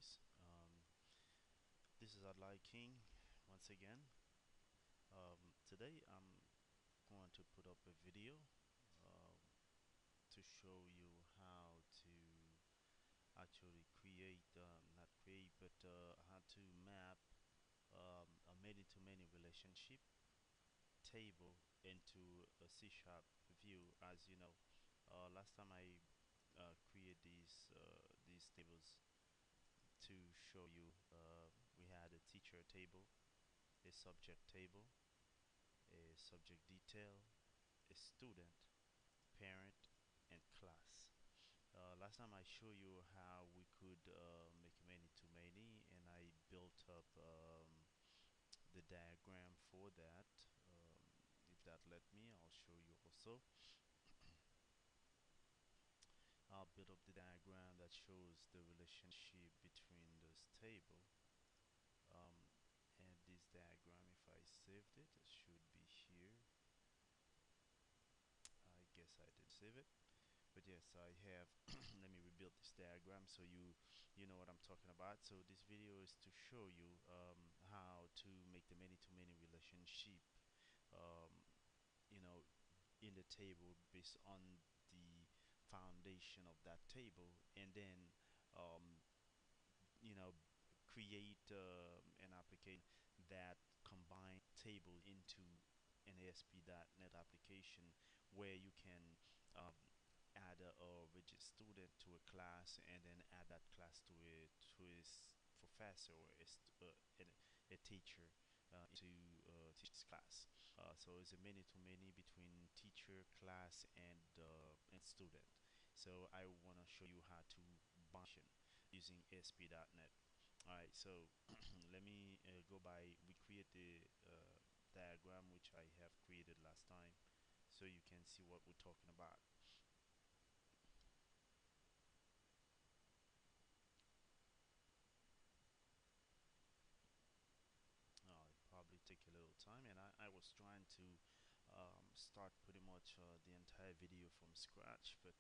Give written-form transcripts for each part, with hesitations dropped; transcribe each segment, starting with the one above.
guys. This is Adlai King once again. Today I'm going to put up a video um, to show you how to actually create, not create, but how to map a many-to-many relationship table into a C# view. As you know, last time I created these tables to show you, we had a teacher table, a subject table, a subject detail, a student, parent, and class. Last time I showed you how we could make many to many, and I built up the diagram for that. If that let me, I'll show you also. I'll build up the diagram that shows the relationship between this table. Um, and this diagram, if I saved it, it should be here. I guess I didn't save it. But yes, I have. Let me rebuild this diagram so you know what I'm talking about. So this video is to show you how to make the many-to-many relationship, um, you know, in the table based on the foundation of that table, and then um, you know create an application that combine tables into an ASP.NET application where you can add a rigid student to a class and then add that class to a professor or a teacher to teach this class. So it's a many to many between teacher, class, and student. So I want to show you how to function using ASP.NET. All right, so let me go by. We create the diagram which I have created last time, so you can see what we're talking about. It probably take a little time, and I was trying to start pretty much the entire video from scratch, but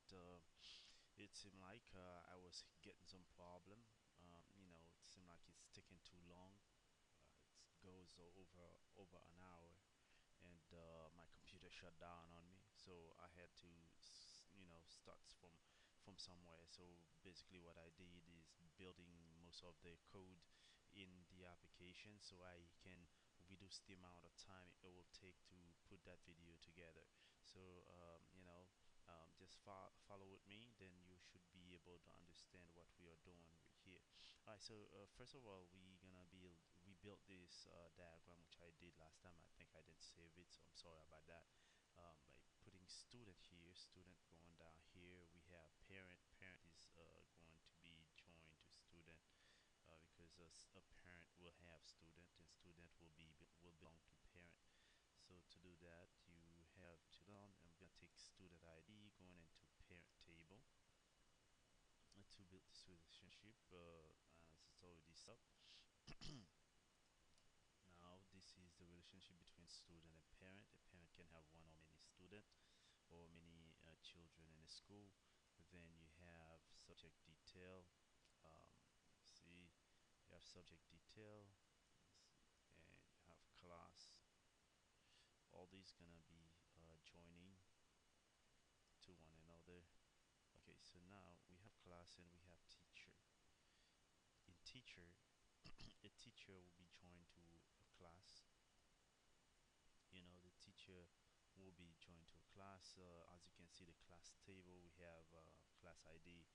it seemed like I was getting some problem. It seemed like it's taking too long. It goes over an hour, and my computer shut down on me, so I had to start from somewhere. So basically what I did is building most of the code in the application so I can reduce the amount of time it will take to put that video together. So just follow with me, then you should be able to understand what we are doing here. Alright, so first of all, we gonna rebuild this diagram which I did last time. I think I didn't save it, so I'm sorry about that. By putting student here, student going down here, we have parent. Parent is going to be joined to student because a parent will have student, and student will belong to parent. So to do that, you have to down. I'm gonna take student ID going into parent table to build this relationship as it's already set up. Now this is the relationship between student and parent. A parent can have one or many student or many children in a school. Then you have subject detail. See, you have subject detail, and you have class. All these gonna be joining to one another. Okay, so now we have class and we have teacher. In teacher, a teacher will be joined to a class. The teacher will be joined to a class. As you can see, the class table, we have class ID,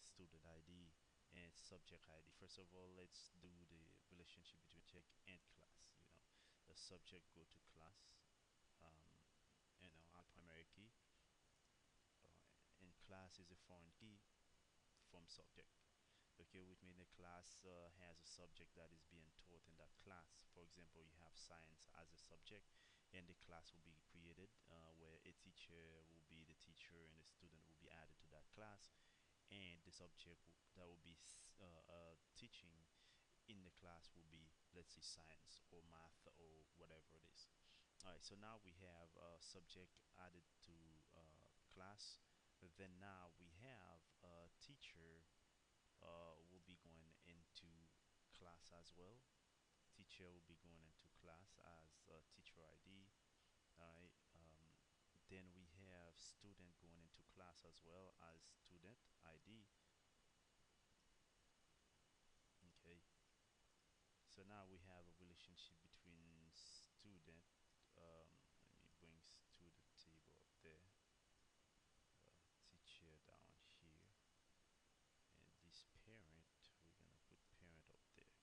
student ID, and subject ID. First of all, let's do the relationship between subject and class. The subject go to class, our primary key, and class is a foreign key from subject. Okay, which means the class has a subject that is being taught in that class. For example, you have science as a subject, and the class will be created where a teacher will be the teacher and the student will be added to that class, and the subject that will be teaching in the class will be, let's say, science or math or whatever it is. All right, so now we have subject added to class. Then now we have teacher will be going class as well. Teacher will be going into class as teacher ID. All right. Then we have student going into class as well as student ID. Okay. So now we have a relationship between student. Let me bring student table up there. Teacher down here, and this parent, we're gonna put parent up there.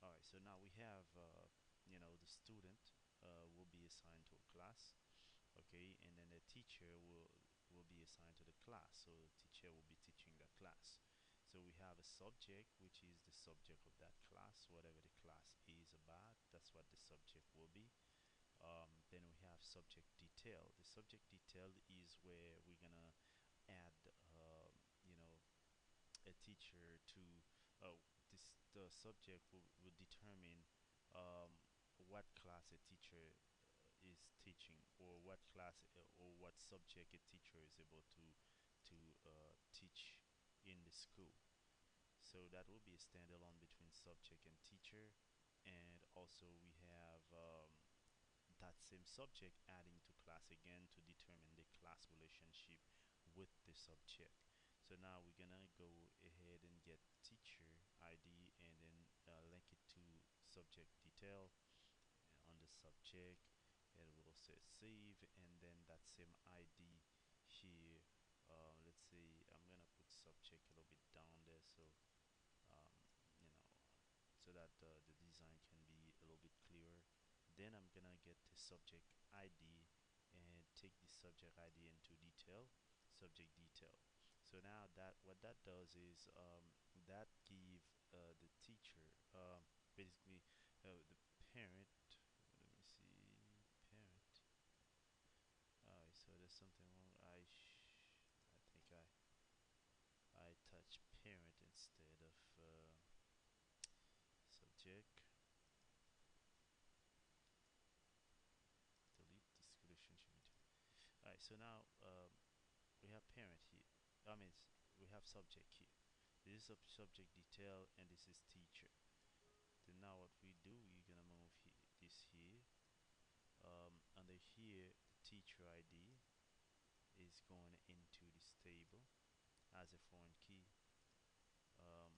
All right. So now we have, the student will be assigned to a class. Okay, and then the teacher will be assigned to the class. So the teacher will be teaching that class. So we have a subject, which is the subject of that class, whatever the class is about. That's what the subject will be. Then we have subject detail. The subject detail is where we're gonna add, you know, a teacher to this. The subject will determine what class a teacher is teaching, or what class or what subject a teacher is able to teach in the school. So that will be a standalone between subject and teacher. And also we have that same subject adding to class again to determine the class relationship with the subject. So now we're gonna go ahead and get teacher ID and then link it to subject detail on the subject, and we'll say save, and then that same ID here. Let's say I'm gonna put subject a little bit down there, so um, you know so that the design can be a little bit clearer. Then I'm gonna get the subject ID and take the subject ID into detail, subject detail. So now that what that does is that give the teacher, basically the parent. Let me see, parent. Alright, so there's something wrong. I think I touch parent instead of subject. Delete this relationship between. All right, so now we have parent here. I mean, we have subject here. This is subject detail, and this is teacher. Then now what we do, you're gonna move this here. Under here, the teacher ID is going into this table as a foreign key um,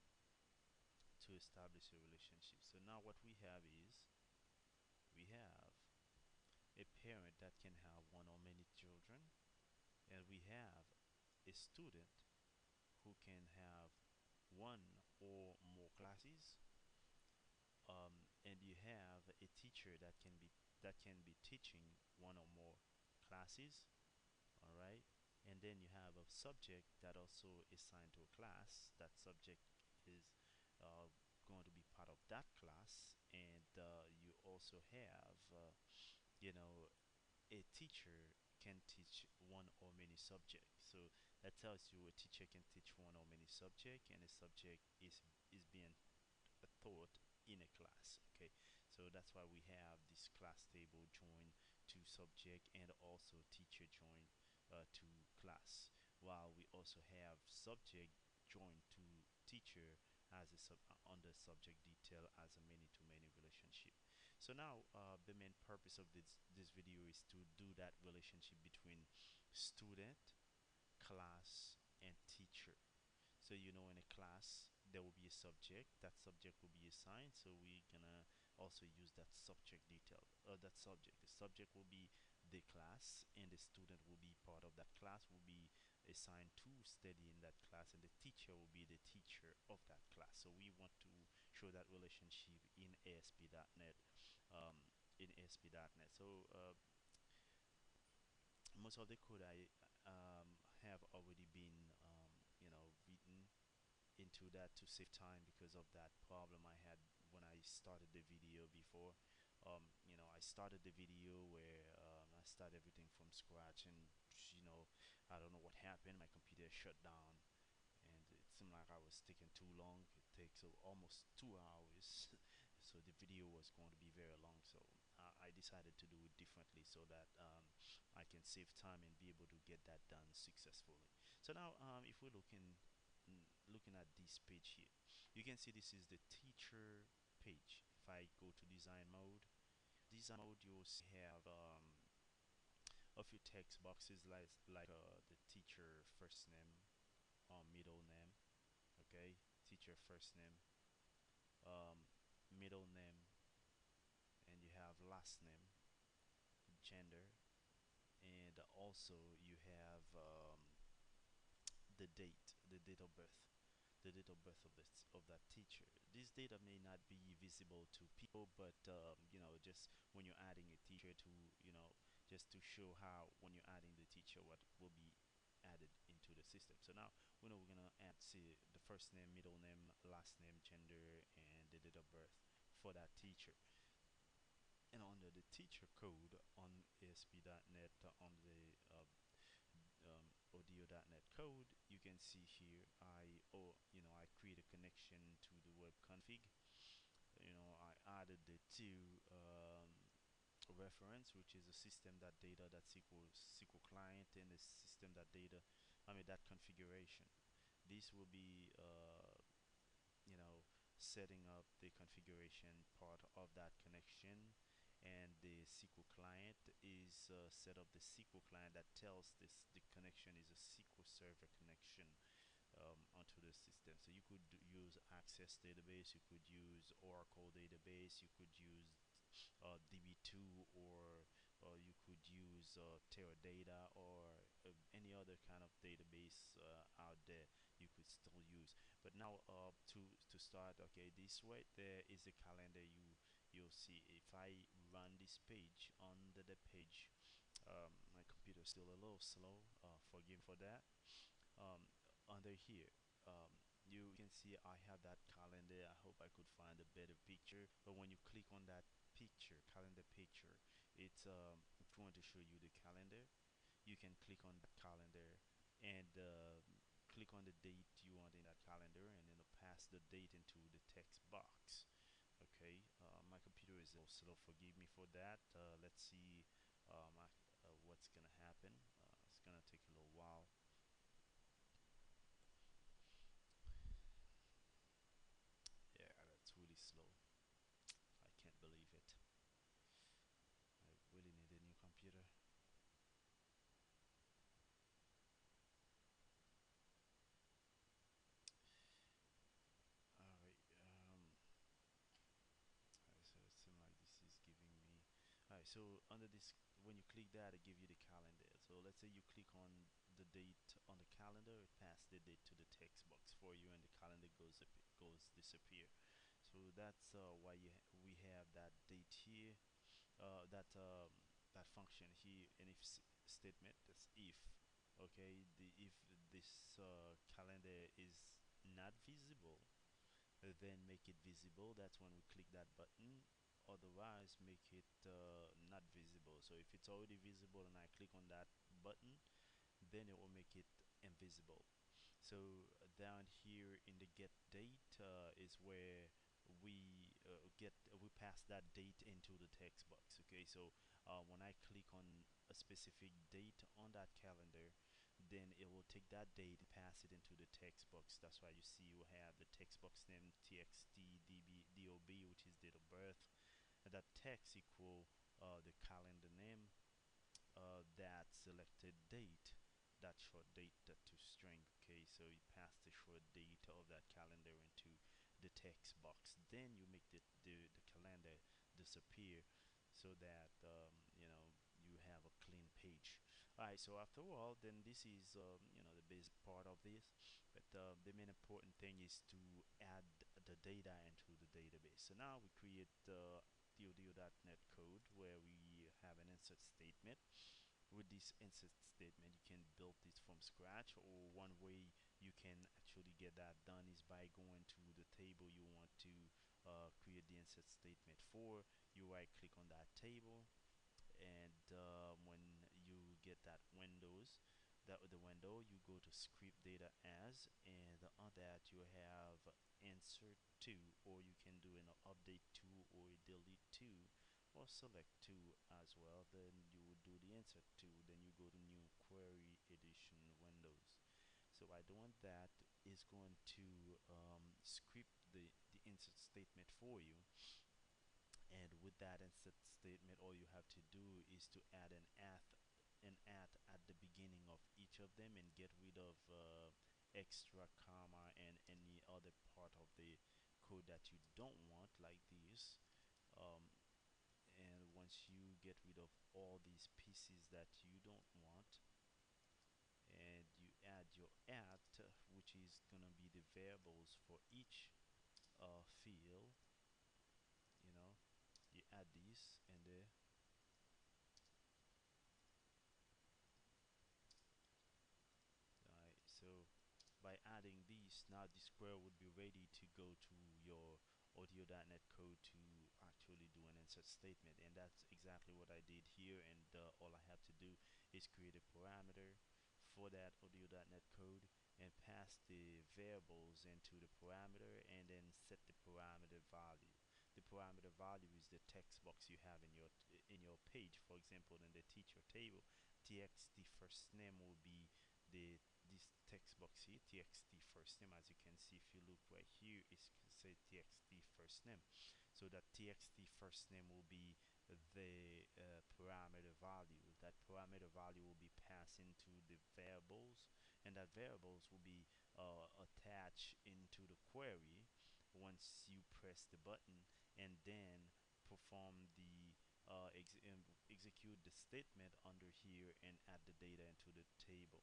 to establish a relationship. So now what we have is we have a parent that can have one or many children, and we have a student who can have one or more classes, and you have a teacher that can be teaching one or more classes. All right, and then you have a subject that also is assigned to a class. That subject is uh, going to be part of that class, and you also have you know a teacher can teach one or many subjects. So that tells you a teacher can teach one or many subject, and a subject is being taught in a class. Okay, so that's why we have this class table join to subject, and also teacher join to class, while we also have subject join to teacher as a under subject detail as a many to many relationship. So now the main purpose of this video is to do that relationship between student, class, and teacher. So in a class there will be a subject. That subject will be assigned. So we're gonna also use that subject detail. That subject. The subject will be the class, and the student will be part of that class. Will be assigned to study in that class, and the teacher will be the teacher of that class. So we want to show that relationship in ASP.NET. In ASP.NET. So most of the code I have already been written into that to save time because of that problem I had when I started the video before. I started the video where I started everything from scratch, and you know, I don't know what happened. My computer shut down, and it seemed like I was taking too long. It takes almost 2 hours, so the video was going to be very long. So I decided to do it differently so that I can save time and be able to get that done successfully. So now, if we're looking at this page here, you can see this is the teacher. page. If I go to design mode, you will have a few text boxes like the teacher first name or middle name. Okay, teacher first name, um, middle name, and you have last name, gender, and also you have the date of birth, the date of birth of of that teacher. This data may not be visible to people, but just when you're adding a teacher to, just to show how when you're adding the teacher, what will be added into the system. So now we know we're gonna add, see, the first name, middle name, last name, gender, and the date of birth for that teacher. And under the teacher code on ASP.NET, on the audio.NET code, you can see here I create a connection to the web config. I added the two reference, which is a system.data.SQL client, and the system.data, that configuration. This will be setting up the configuration part of that connection, and the SQL client is set up the SQL client that tells this the connection is a SQL Server connection onto the system. So you could use Access database, you could use Oracle database, you could use DB2, or you could use Teradata, or any other kind of database out there you could still use. But now to start, okay, this right there is the calendar you'll see. If I run this page, under the page, my computer is still a little slow, forgive me for that. um, Under here, you can see I have that calendar. I hope I could find a better picture, but when you click on that picture, calendar picture, it's going to show you the calendar. You can click on that calendar and click on the date you want in that calendar, and then pass the date into the text box. Okay, my computer is a little slow, forgive me for that. Let's see what's gonna happen. It's gonna take a little while. Yeah, that's really slow. I can't believe it. I really need a new computer. All right. So it seems like this is giving me. All right. So under this, when you click that, it give you the calendar. So let's say you click on the date on the calendar, it passes the date to the text box for you, and the calendar goes disappear. So that's why we have that date here. That function here, an if statement. That's if. Okay. The if this calendar is not visible, then make it visible. That's when we click that button. Otherwise, make it not visible. So if it's already visible and I click on that button, then it will make it invisible. So down here in the get date is where we pass that date into the text box. Okay, so when I click on a specific date on that calendar, then it will take that date and pass it into the text box. That's why you see you have the text box name txt dob, which is date of birth, and that text equal the calendar name, that selected date, that short date, that to string. Okay, so you pass the short date of that calendar into the text box. Then you make the calendar disappear, so that you have a clean page. All right. So after all, then this is the basic part of this. But the main important thing is to add the data into the database. So now we create the audio.NET code where we have an insert statement. With this insert statement, you can build this from scratch, or one way you can actually get that done is by going to the table you want to create the insert statement for. You right click on that table, and when you get that the window, you go to script data as, and on that you have insert to, or you can do an update to or delete to, or select to as well. Then you would do the insert to, then you go to new query edition windows. So by doing that, is going to script the insert statement for you. with that insert statement, all you have to do is to add an at the beginning of each of them and get rid of extra comma and any other part of the code that you don't want, like this. Um, and once you get rid of all these pieces that you don't want, and you add your at, which is gonna be the variables for each field, you know, you add these and there. Right, so by adding these, now the square would be ready to go to your audio.net code to actually do an insert statement. And that's exactly what I did here. And all I have to do is create a parameter for that audio.net code and pass the variables into the parameter and then set the parameter value. The parameter value is the text box you have in your page. For example, in the teacher table, txt first name will be the this text box here, txt first name. As you can see, if you look right here, it say txt first name. So that txt first name will be the parameter value. That parameter value will be passed into the variables, and that variables will be attached into the query once you press the button, and then perform the execute the statement under here and add the data into the table.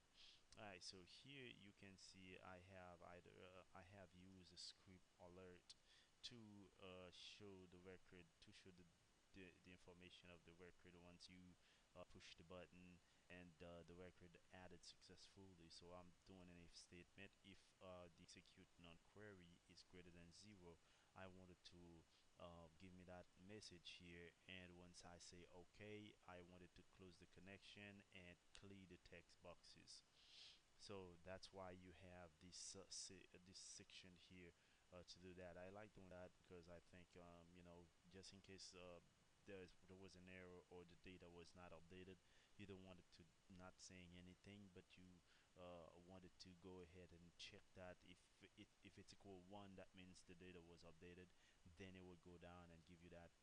Alright, so here you can see I have used a script alert to show the record, to show the information of the record once you push the button, and the record added successfully. So I'm doing an if statement. If the execute non query is greater than 0, I wanted to give me that message here, and once I say okay, I wanted to close the connection and clear the text boxes. So that's why you have this section here to do that. I like doing that because I think just in case there was an error or the data was not updated, you don't want it to not saying anything, but you wanted to go ahead and check that if it's equal 1, that means the data was updated. Then it would go down and give you that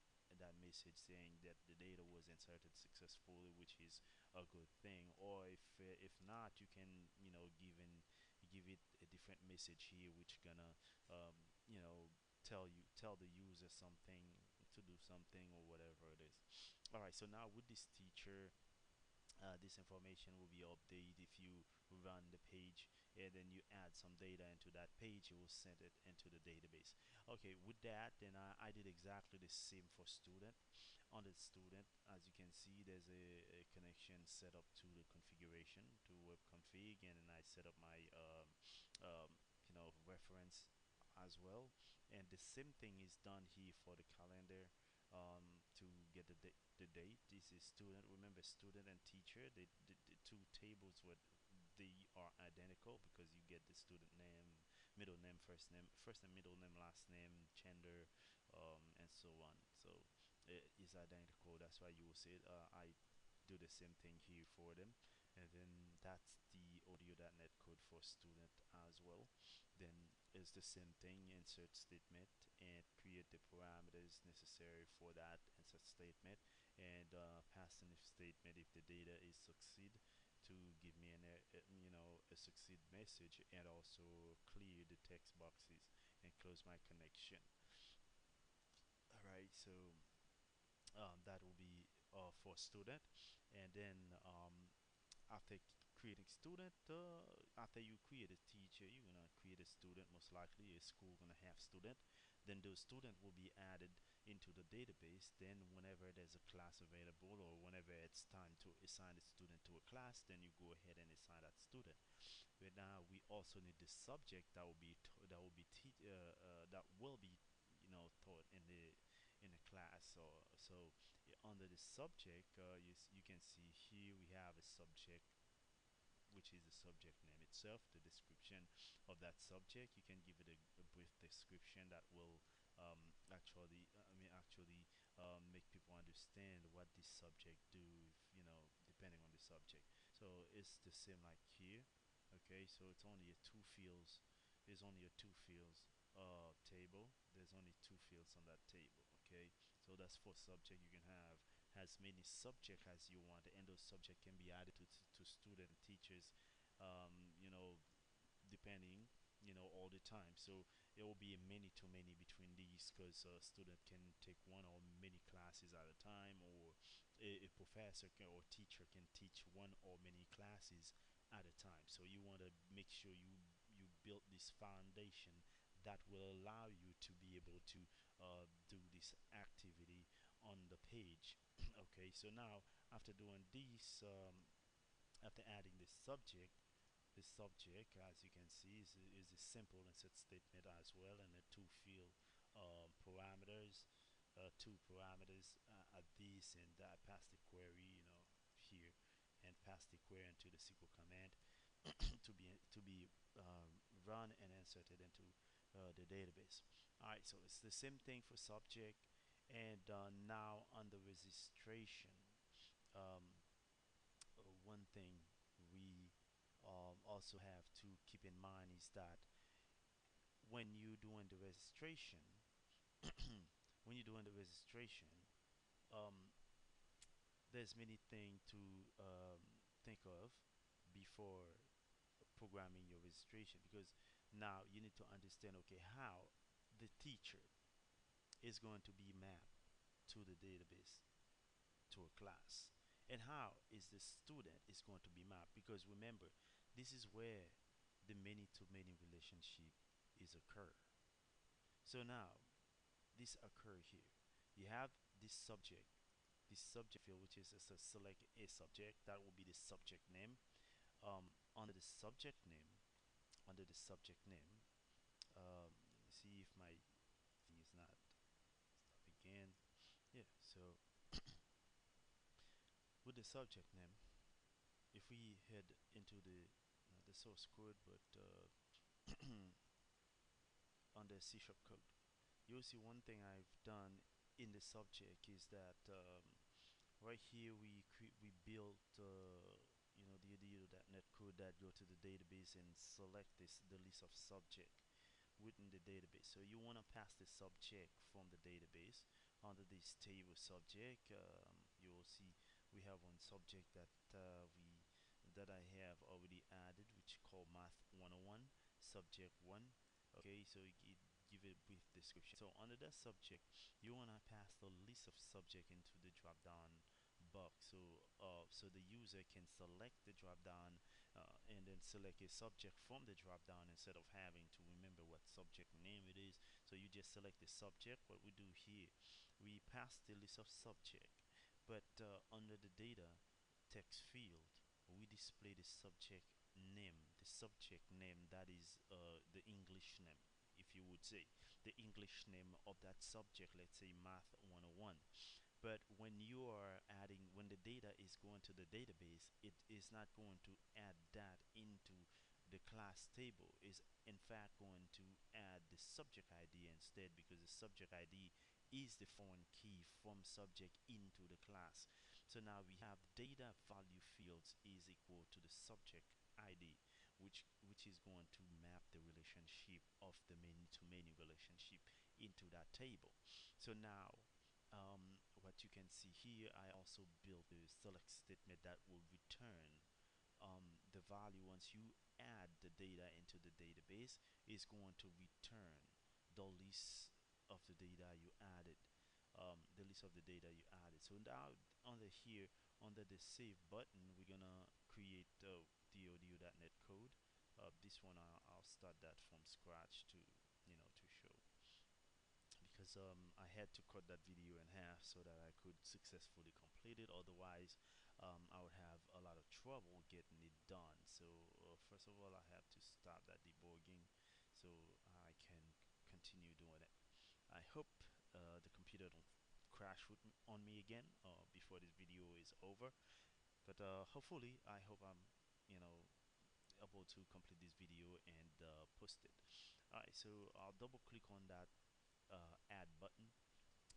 message saying that the data was inserted successfully, which is a good thing. Or if not, you can give it a different message here, which gonna you know tell the user something to do something or whatever it is. All right, so now with this teacher, this information will be updated if you run the page and then you add some data into that page. You will send it into the database. Okay, with that, then I did exactly the same for student. On the student, as you can see, there's a connection set up to the configuration to web config, and then I set up my reference as well. And the same thing is done here for the calendar, to get the date. This is student. Remember, student and teacher, the two tables where they are identical because you get the student name, middle name, first and middle name, last name, gender, and so on. So it is identical. That's why you will see it. I do the same thing here for them, and then that's the audio.net code for student as well. Then it's the same thing, insert statement, and create the parameters necessary for that insert statement, and pass an if statement if the data is succeed, to give me a succeed message, and also clear the text boxes and close my connection. All right, so that will be for student. And then after creating student, after you create a teacher, you're gonna create a student. Most likely a school gonna have student, then those student will be added into the database. Then whenever there's a class available, or whenever it's time to assign a student to a class, then you go ahead and assign that student. But now we also need the subject that will be taught in the class. So under the subject, you can see here we have a subject, which is the subject name itself, the description of that subject. You can give it a brief description that will actually make people understand what this subject do, if, depending on the subject. So it's the same like here. Okay, so it's only a two fields. There's only a two fields table. There's only two fields on that table. Okay, So that's for subject. You can have as many subject as you want, and those subject can be added to student teachers, you know, depending, all the time. So it will be a many to many between these, because a student can take one or many classes at a time, or a professor can, or teacher can teach one or many classes at a time. So you want to make sure you build this foundation that will allow you to be able to do this activity on the page. Okay, so now after doing this, after adding this subject, as you can see, is a simple insert statement as well, and a two field parameters, two parameters at this and that. Pass the query, here, and pass the query into the SQL command to be run and inserted into the database. All right, so it's the same thing for subject, and now on the registration. Um, One thing we also have to keep in mind is that when you're doing the registration, when you're doing the registration, um, there's many things to think of before programming your registration, because now you need to understand, okay, how the teacher is going to be mapped to the database, to a class, and how is the student is going to be mapped, because remember, this is where the many to many relationship is occur. So now this occur here. You have this subject field, which is just a select a subject. That will be the subject name. Under the subject name, under the subject name, let me see if my thing is not stop again. Yeah. So with the subject name, if we head into the source code, but under C# code, you'll see one thing I've done in the subject is that right here we built the .NET code that go to the database and select the list of subject within the database. So you want to pass the subject from the database under this table subject. You will see we have one subject that I have already added, which called Math 101 subject 1. Okay, so it give it a brief description. So under that subject, you want to pass the list of subject into the drop down box, so the user can select the drop down and then select a subject from the drop down, instead of having to remember what subject name it is. So you just select the subject. What we do here, we pass the list of subject, but under the data text field, we display the subject name, that is the English name, if you would say the English name of that subject, let's say Math 101. But when the data is going to the database, it is not going to add that into the class table. Is in fact going to add the subject ID instead, because the subject ID is the foreign key from subject into the class. So now we have data value fields is equal to the subject ID, which is going to map the relationship of the many to many relationship into that table. So now what you can see here, I also built a select statement that will return the value. Once you add the data into the database, is going to return the list of the data you added, the list of the data you added. So now under here, under the save button, we're gonna create DODO.NET code. This one I'll start that from scratch to to show, because I had to cut that video in half so that I could successfully complete it. Otherwise, I would have a lot of trouble getting it done. So first of all, I have to stop that debugging so I can continue doing it. I hope the computer don't crash on me again before this video is over. But hopefully, I hope I'm, you know, able to complete this video and post it. Alright, so I'll double click on that add button,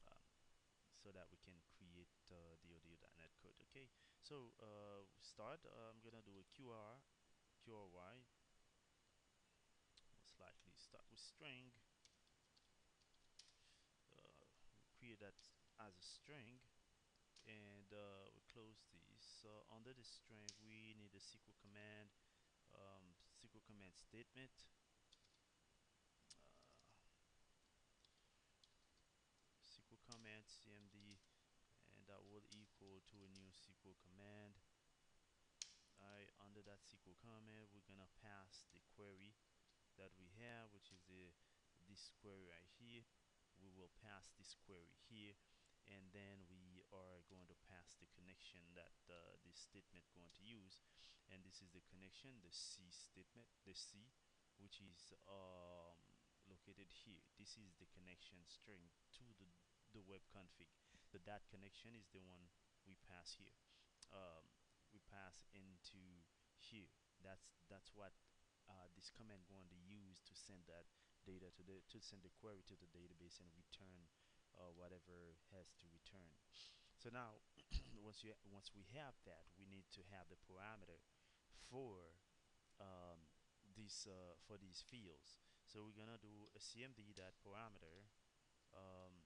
um, so that we can create the audio.net code. Okay, so start. I'm gonna do a QRY. Most likely start with string. Create that as a string, and we close these. So under the string, we need a SQL command statement. Uh, SQL command cmd, and that will equal to a new SQL command. Alright, under that SQL command, we're gonna pass the query that we have, which is this query right here. We will pass this query here, and then we are going to pass the connection that this statement going to use, and this is the connection, the C statement, the C, which is located here. This is the connection string to the web config. So that connection is the one we pass here. Um, we pass into here. That's what this command going to use to send that data to send the query to the database and return whatever has to return. So now once we have that, we need to have the parameter for these fields. So we're gonna do a cmd that parameter um,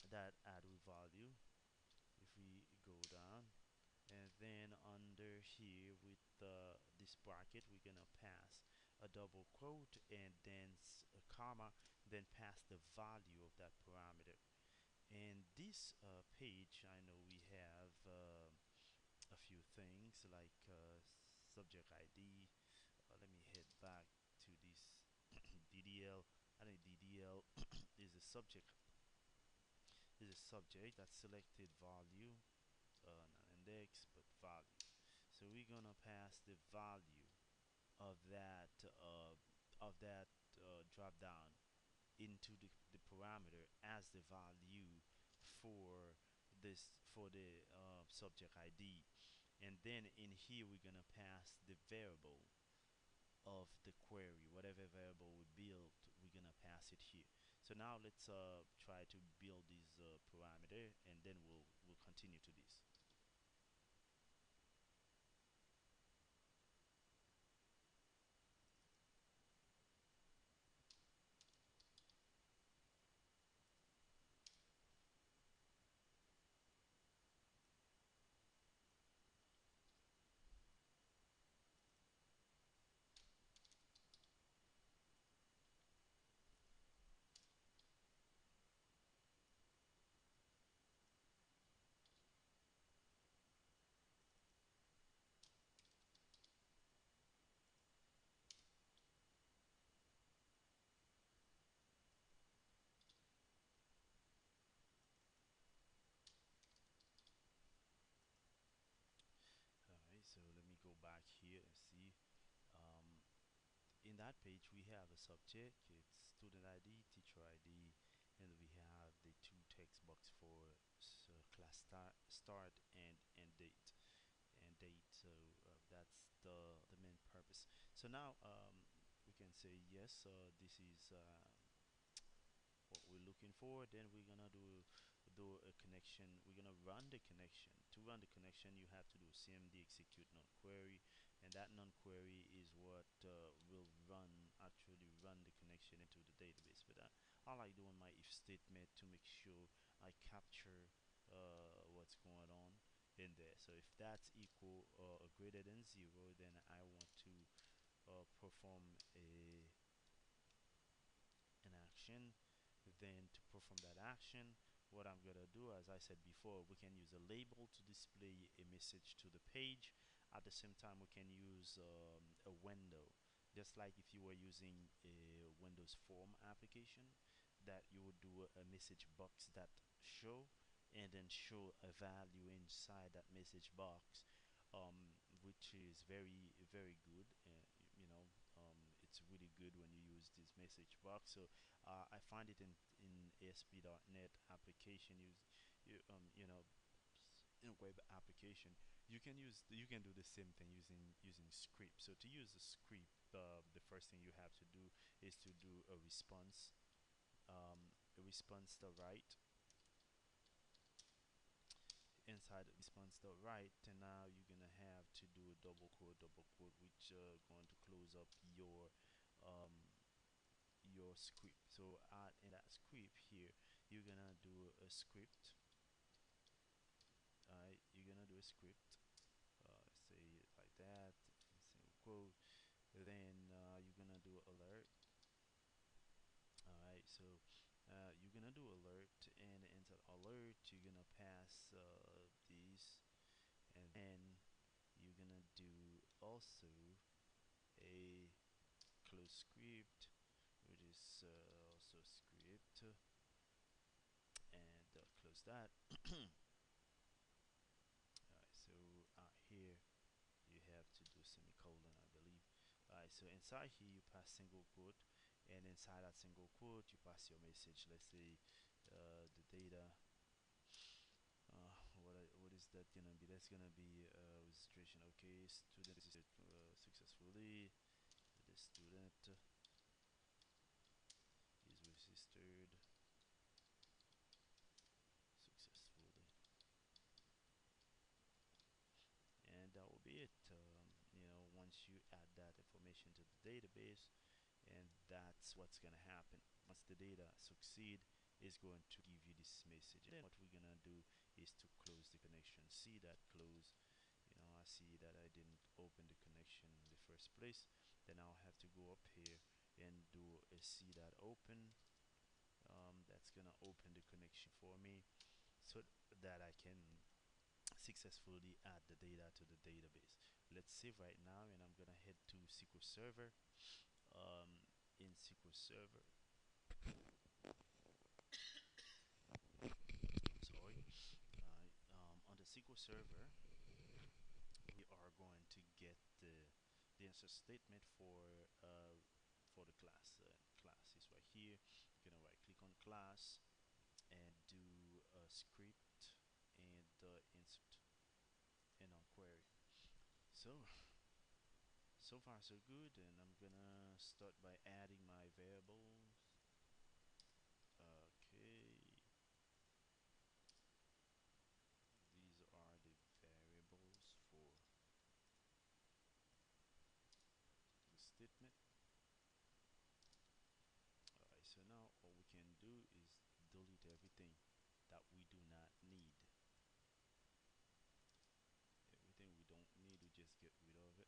that add with value. If we go down, and then under here with this bracket, we're gonna pass a double quote and then a comma, then pass the value of that parameter. And this page, I know we have a few things like subject ID. Let me head back to this DDL. I think DDL is a subject, that selected value, not index but value. So we're gonna pass the value of that uh, drop down into the parameter as the value for the subject ID, and then in here we're gonna pass the variable of the query. Whatever variable we build, we're gonna pass it here. So now let's try to build this parameter, and then we'll continue to this. Alright, so let me go back here and see. Um, in that page, we have a subject. It's student ID, teacher ID, and we have the two text box for class start and end date. So that's the main purpose. So now we can say yes. This is what we're looking for. Then we're gonna do a connection. We're gonna run the connection. To run the connection, you have to do cmd execute non-query, and that non-query is what will actually run the connection into the database. But I like doing my if statement to make sure I capture what's going on in there. So if that's equal or greater than 0, then I want to perform an action. Then to perform that action, what I'm gonna do, as I said before, we can use a label to display a message to the page. At the same time, we can use a window, just like if you were using a Windows form application, that you would do a message box that show, and then show a value inside that message box, which is very good. You know, it's really good when you use this message box. So I find it in ASP.NET application. You know, in web application, you can do the same thing using script. So to use a script, the first thing you have to do is to do a response to write inside the response dot write, and now you're gonna have to do a double quote, which going to close up your script. So in that script here, you're gonna do a script. All right, you're gonna do a script. Say it like that, single quote. Then you're gonna do alert. All right, so you're gonna do alert, and into alert, you're gonna pass these, and then you're gonna do also a close script, which is also script, and close that. Alright, so here you have to do semicolon, I believe. Alright, so inside here you pass single quote, and inside that single quote you pass your message. Let's say the data. What is that gonna be? That's gonna be registration. Okay, student registered successfully. The student is registered successfully, and that will be it. Once you add that information to the database, and that's what's gonna happen. Once the data succeed, is going to give you this message. And then what we're gonna do is to close the connection. See that close. I see that I didn't open the connection in the first place. Then I'll have to go up here and do a see that open. That's gonna open the connection for me so that I can successfully add the data to the database. Let's save right now, and I'm gonna head to SQL Server. In SQL Server, sorry, on the SQL Server, we are going to get the answer statement for the class. Class is right here. You're gonna right click on class and do a script and insert and on query. So far so good, and I'm gonna start by adding my variables. Okay, these are the variables for the statement. Alright, so now all we can do is delete everything that we do not need. Everything we don't need, we just get rid of it.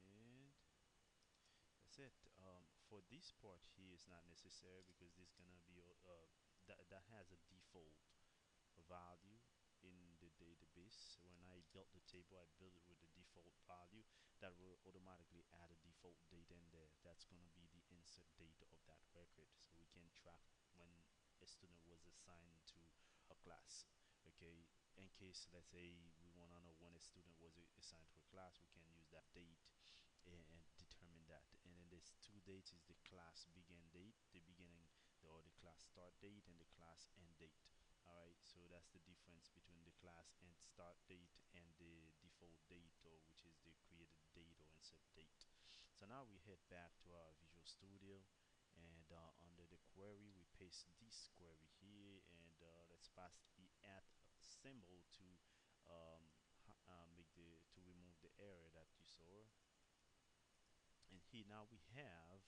And that's it. For this part here, it's not necessary because this gonna be that has a default value in the database. When I built the table, I built it with the default value that will automatically add a default date in there. That's going to be the insert date of that record, so we can track when a student was assigned to a class. Okay, in case let's say we want to know when a student was assigned to a class, we can use that date and determine that. And then there's two dates: is the class begin date, the beginning, or the class start date, and the class end date. All right, so that's the difference between the class end start date and the default date, or which is the created date or insert date. So now we head back to our Visual Studio, and under the query we paste this query here, and let's pass the at symbol to make the to remove the error that you saw. And here now we have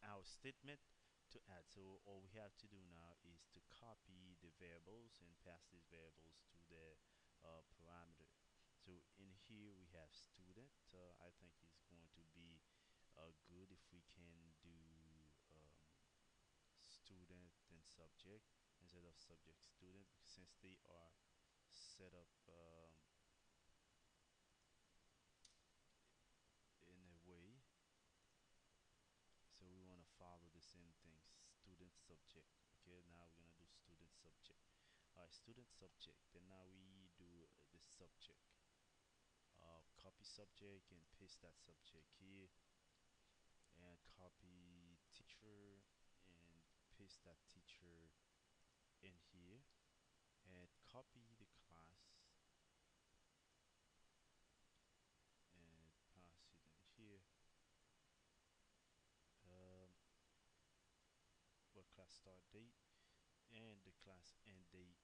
our statement to add. So all we have to do now is to copy the variables and pass these variables to the parameter. So in here we have student. I think it's going to be good if we can do student and subject instead of subject student, since they are set up in a way. So we want to follow the same thing, student subject. Okay, now we're gonna do student subject. All right, student subject. Then now we do the subject. Copy subject and paste that subject here, and copy teacher and paste that teacher in here, and copy the class and pass it in here. Um, what class start date and the class end date,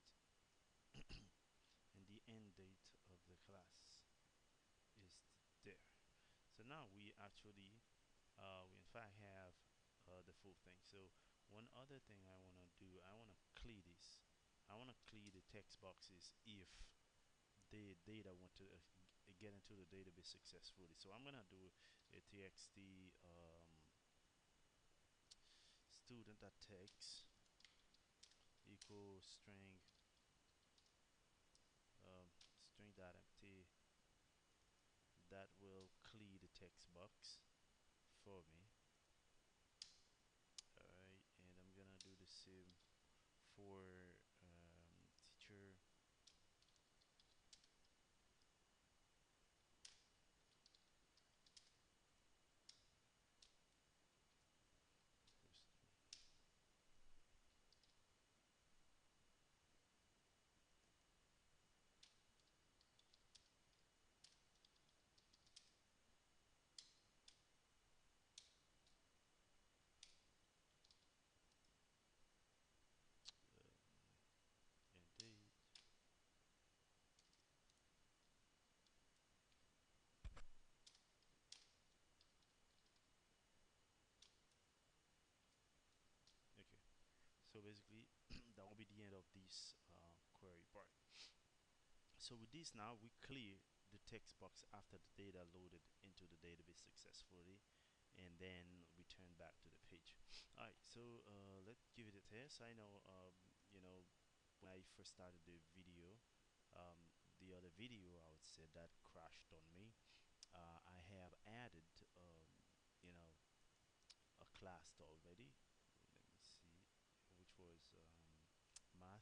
and the end date of the class is there. So now we actually we in fact have the full thing. So One other thing I want to do, I want to clear this. I want to clear the text boxes if the data want to get into the database successfully. So I'm gonna do a txt student.text equal um, string.empty that will clear the text box for me. Alright, and I'm gonna do the same for teacher. Indeed. Okay, so basically that will be the end of this query part. So with this now we clear the text box after the data loaded into the database successfully, and then return back to the page. All right, so let's give it a test. I know, when I first started the video, the other video I would say that crashed on me. I have added, you know, a class already. Let me see, which was math.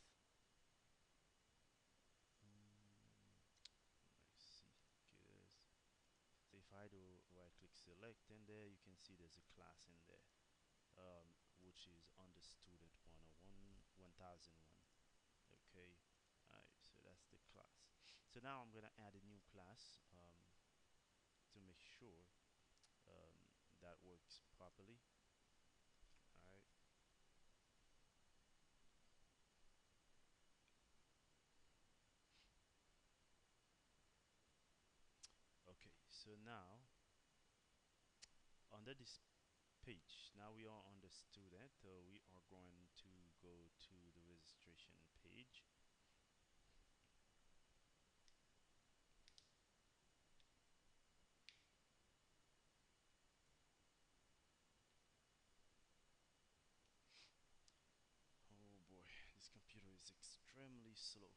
Let's see, guys. So if I do right click select in there, you can see there's a class in there, which is under student 101 1001. Okay, alright, so that's the class. So now I'm gonna add a new class to make sure um, that works properly. Alright, okay, so now under this page, now we are on the student, we are going to go to the registration page. Oh boy, this computer is extremely slow.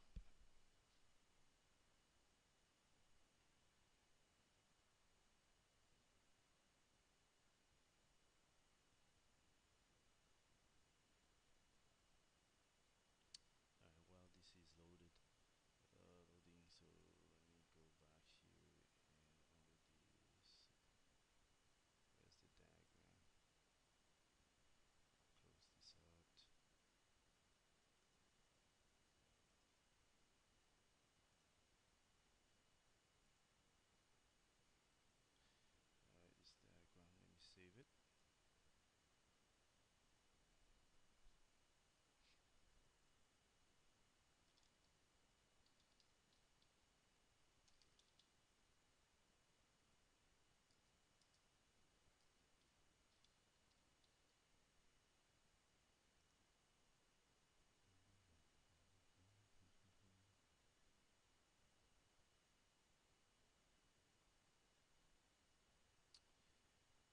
While this is loading, so let me go back here and under this, where's the diagram? Close this out. This diagram, let me save it.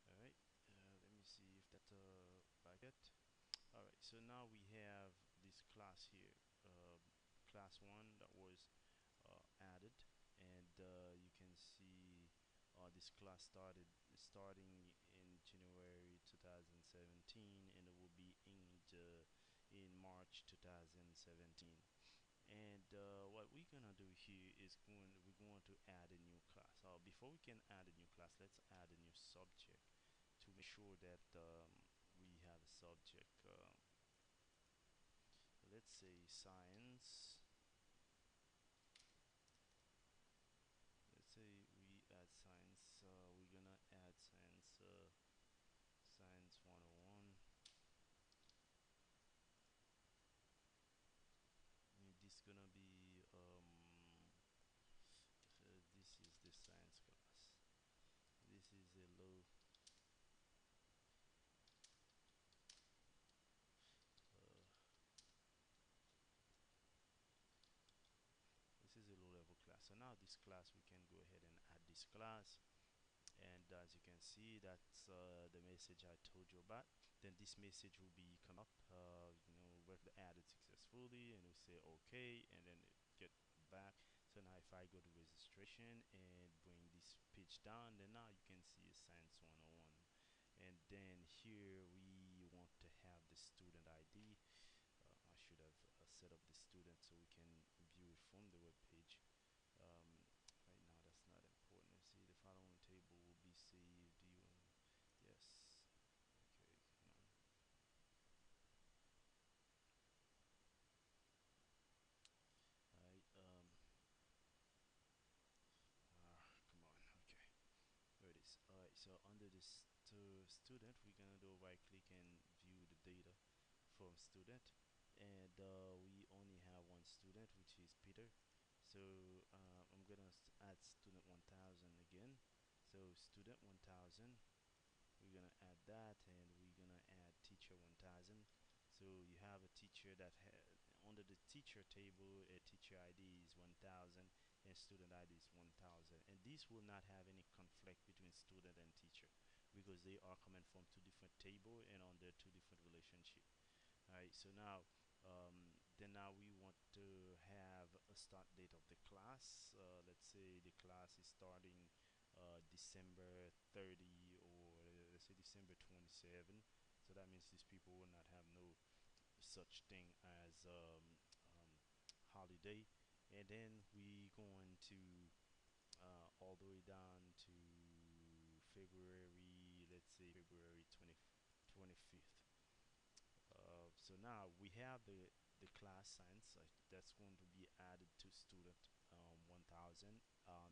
All right, let me see if that back it. All right, so now we have this class here, uh, class one that was added, and you can see this class starting in January 2017, and it will be in March 2017. And what we're gonna do here is we're going to add a new class. Before we can add a new class, let's add a new subject to make sure that we have a subject. Let's say science. Let's say we add science. We're gonna add science 101. This gonna be this is the science class. This is a low. So now this class, we can go ahead and add this class. And as you can see, that's the message I told you about. Then this message will be come up, work added successfully, and we say okay, and then it get back. So now if I go to registration and bring this page down, then now you can see Science 101. And then here we want to have the student ID. I should have set up the student so we can view it from the web page. Right now, that's not important. Let's see, the following table will be saved. Do you want? Yes. Okay, come on. All right. Come on. Okay. There it is. All right. So under this student, we're gonna do a right click and view the data from student, and we only have one student, which is Peter. So I'm gonna add student 1000 again. So student 1000, we're gonna add that, and we're gonna add teacher 1000. So you have a teacher that under the teacher table, a teacher ID is 1000 and student ID is 1000, and this will not have any conflict between student and teacher because they are coming from two different table and under two different relationship. All right, so now then now we want to have a start date of the class. Let's say the class is starting December 30, or let's say December 27. So that means these people will not have no such thing as holiday. And then we going to all the way down to February, let's say February 25th. So now we have the class science that's going to be added to student 1000.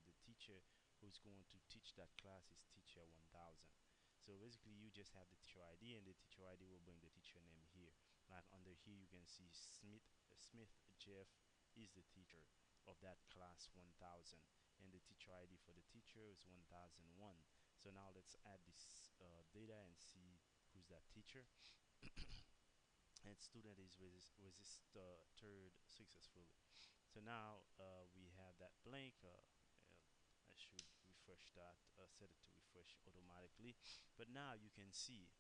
The teacher who's going to teach that class is teacher 1000. So basically, you just have the teacher ID, and the teacher ID will bring the teacher name here. Like under here, you can see Smith Jeff is the teacher of that class 1000, and the teacher ID for the teacher is 1001. So now let's add this data and see who's that teacher. And student is registered successfully. So now we have that blank. I should refresh that, set it to refresh automatically. But now you can see,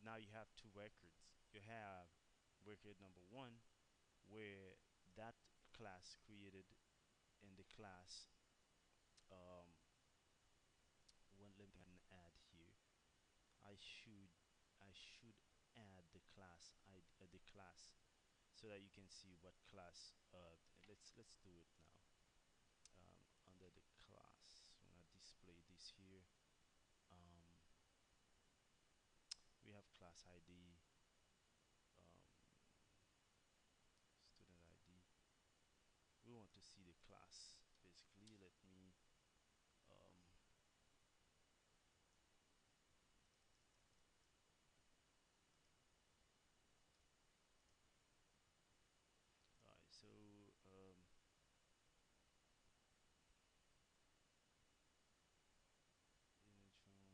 now you have two records. You have record number one, where that class created in the class. Um, Let me add here. I should I should add the class the class so that you can see what class. Let's do it now. Under the class, when I display this here, um, we have class ID, um, student ID. We want to see the class. Basically, let me. Um, Alright, so image from image join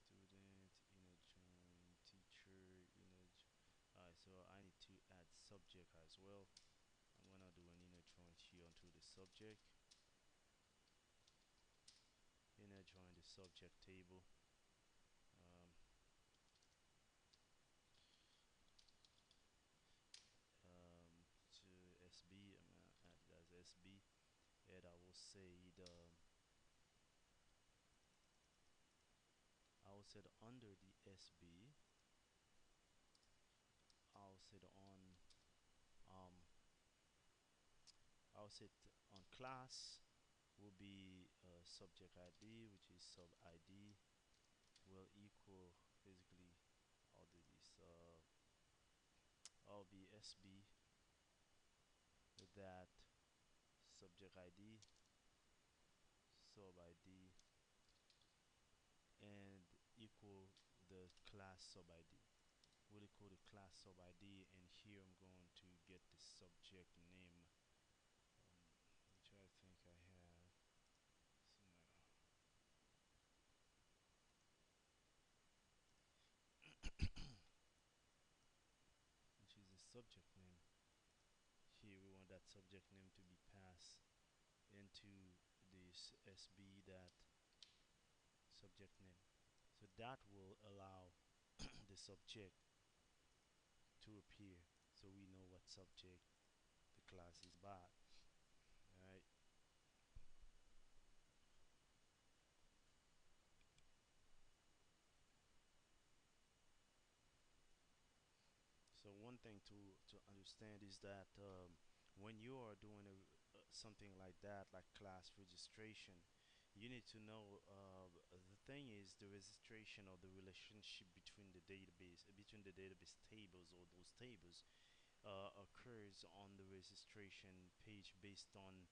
student, image join teacher, image. Alright, so I need to add subject as well. I'm gonna do an inner join here onto the subject. Inner join the subject table. Um, to SB. I'm gonna add it as SB, and I will say under the SB. I'll say um I'll set on class will be subject ID, which is sub ID will equal basically I'll do this I'll be SB with that subject ID, sub ID, and equal the class sub ID. Will equal the class sub ID, and here I'm going to get the subject name, which I think I have somewhere, which is the subject name subject name to be passed into this SB that subject name. So that will allow the subject to appear so we know what subject the class is about. Right. So one thing to understand is that when you are doing something like that, like class registration, you need to know the thing is the registration or the relationship between the database tables or those tables occurs on the registration page based on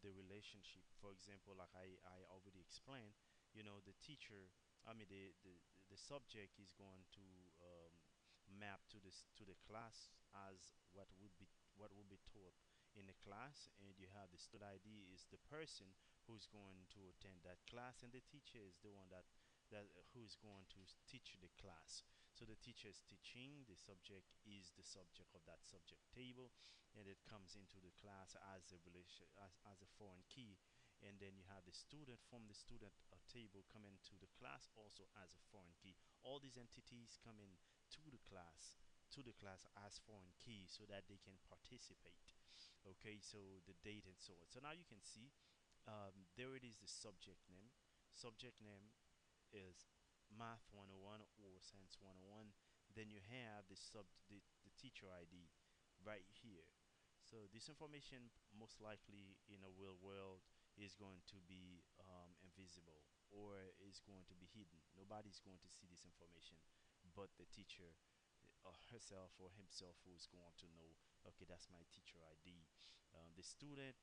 the relationship. For example, like I already explained, the teacher, I mean the subject is going to map to the class as what will be taught in the class, and you have the student ID is the person who's going to attend that class, and the teacher is the one that who is going to teach the class. So the teacher is teaching, the subject is the subject of that subject table, and it comes into the class as a relation as a foreign key, and then you have the student from the student table come into the class also as a foreign key. All these entities come in to the class as foreign keys so that they can participate. Okay, so the date and so on. So now you can see there it is, the subject name. Subject name is Math 101 or Science 101. Then you have the teacher ID right here. So this information most likely in a real world is going to be invisible or is going to be hidden. Nobody's going to see this information but the teacher herself or himself who's going to know, okay, that's my teacher ID. The student,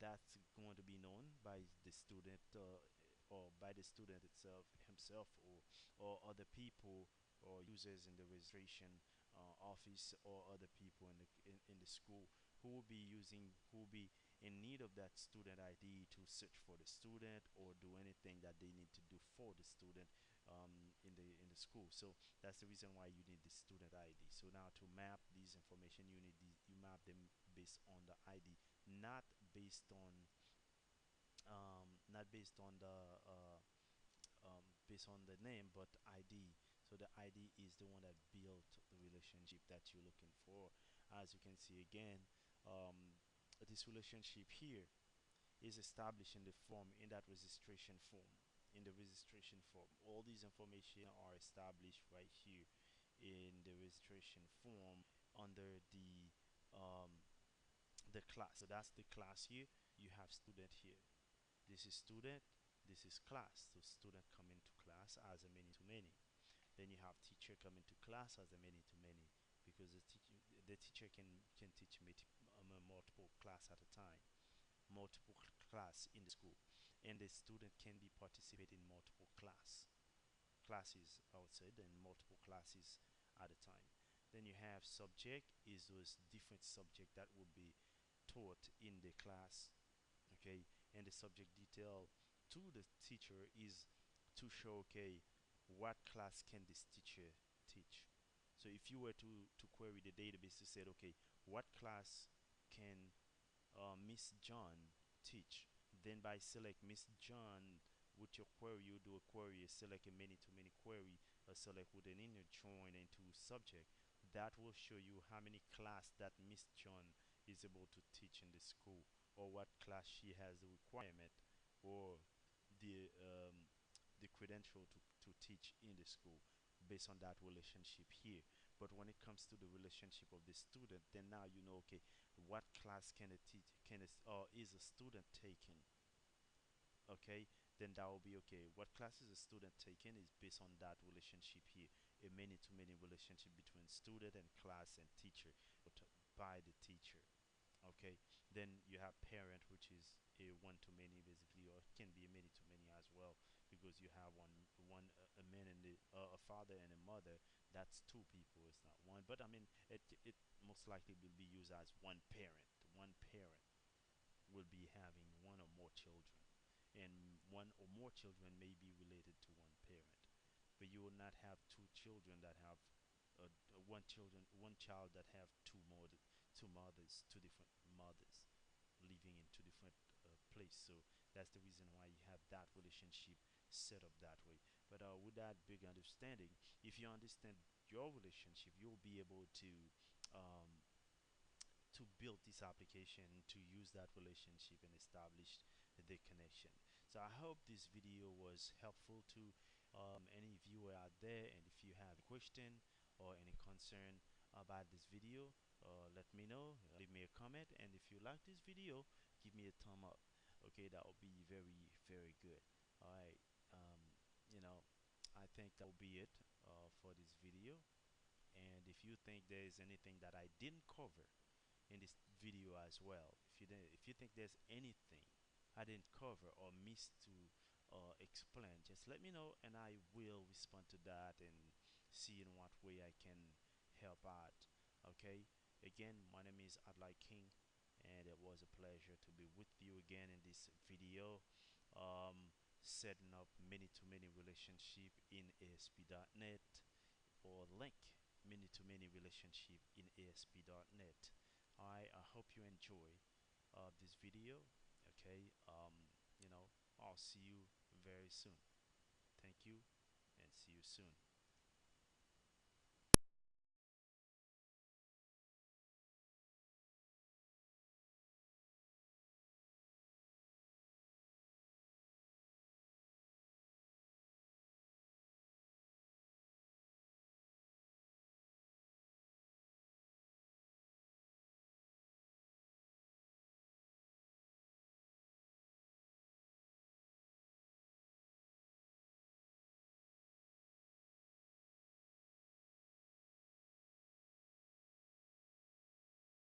that's going to be known by the student or by the student itself himself or other people or users in the registration office or other people in the school who will be in need of that student ID to search for the student or do anything that they need to do for the student in the school. So that's the reason why you need the student ID. So now to map these information, you map them based on the ID, not based on not based on the based on the name, but ID. So the ID is the one that built the relationship that you're looking for. As you can see again, um, this relationship here is established in the form in that registration form. In the registration form, all these information are established right here in the registration form under the class. So that's the class here. You have student here. This is student. This is class. So student come into class as a many to many. Then you have teacher come into class as a many to many because the teacher can teach multiple class at a time, multiple class in the school, and the student can be participate in multiple classes outside and multiple classes at a time. Then you have subject is those different subject that will be taught in the class. Okay, and the subject detail to the teacher is to show, okay, what class can this teacher teach. So if you were to query the database to say, okay, what class can Miss John teach? Then by select Miss John with your query, you do a query, select a many to many query, select with an inner join into subject. That will show you how many class that Miss John is able to teach in the school, or what class she has the requirement, or the the credential to teach in the school based on that relationship here. But when it comes to the relationship of the student, then now you know, okay, what class can a teach can a, or is a student taking? Okay, then that will be okay. What class is a student taking is based on that relationship here, a many to many relationship between student and class and teacher, but by the teacher. Okay, then you have parent, which is a one to many basically, or it can be a many to many as well, because you have one a man and a father and a mother. That's two people. It's not one, but I mean it most likely will be used as one parent. One parent will be having one or more children, and one or more children may be related to one parent, but you will not have two children that have one child that have two mothers, two different mothers living in two different place. So that's the reason why you have that relationship set up that way. But with that big understanding, if you understand your relationship, you'll be able um, to build this application, to use that relationship and establish the connection. So I hope this video was helpful to any viewer out there. And if you have a question or any concern about this video, let me know. Leave me a comment. And if you like this video, give me a thumb up. Okay, that will be very, very good. All right. You know, I think that will be it for this video. And if you think there is anything that I didn't cover in this video as well, if you think there's anything I didn't cover or missed to explain, just let me know and I will respond to that and see in what way I can help out. Okay, again, my name is Adlai King, and it was a pleasure to be with you again in this video, um, setting up many-to-many relationship in ASP.NET, or link many-to-many relationship in ASP.NET. I hope you enjoy this video. Okay, you know, I'll see you very soon. Thank you, and see you soon.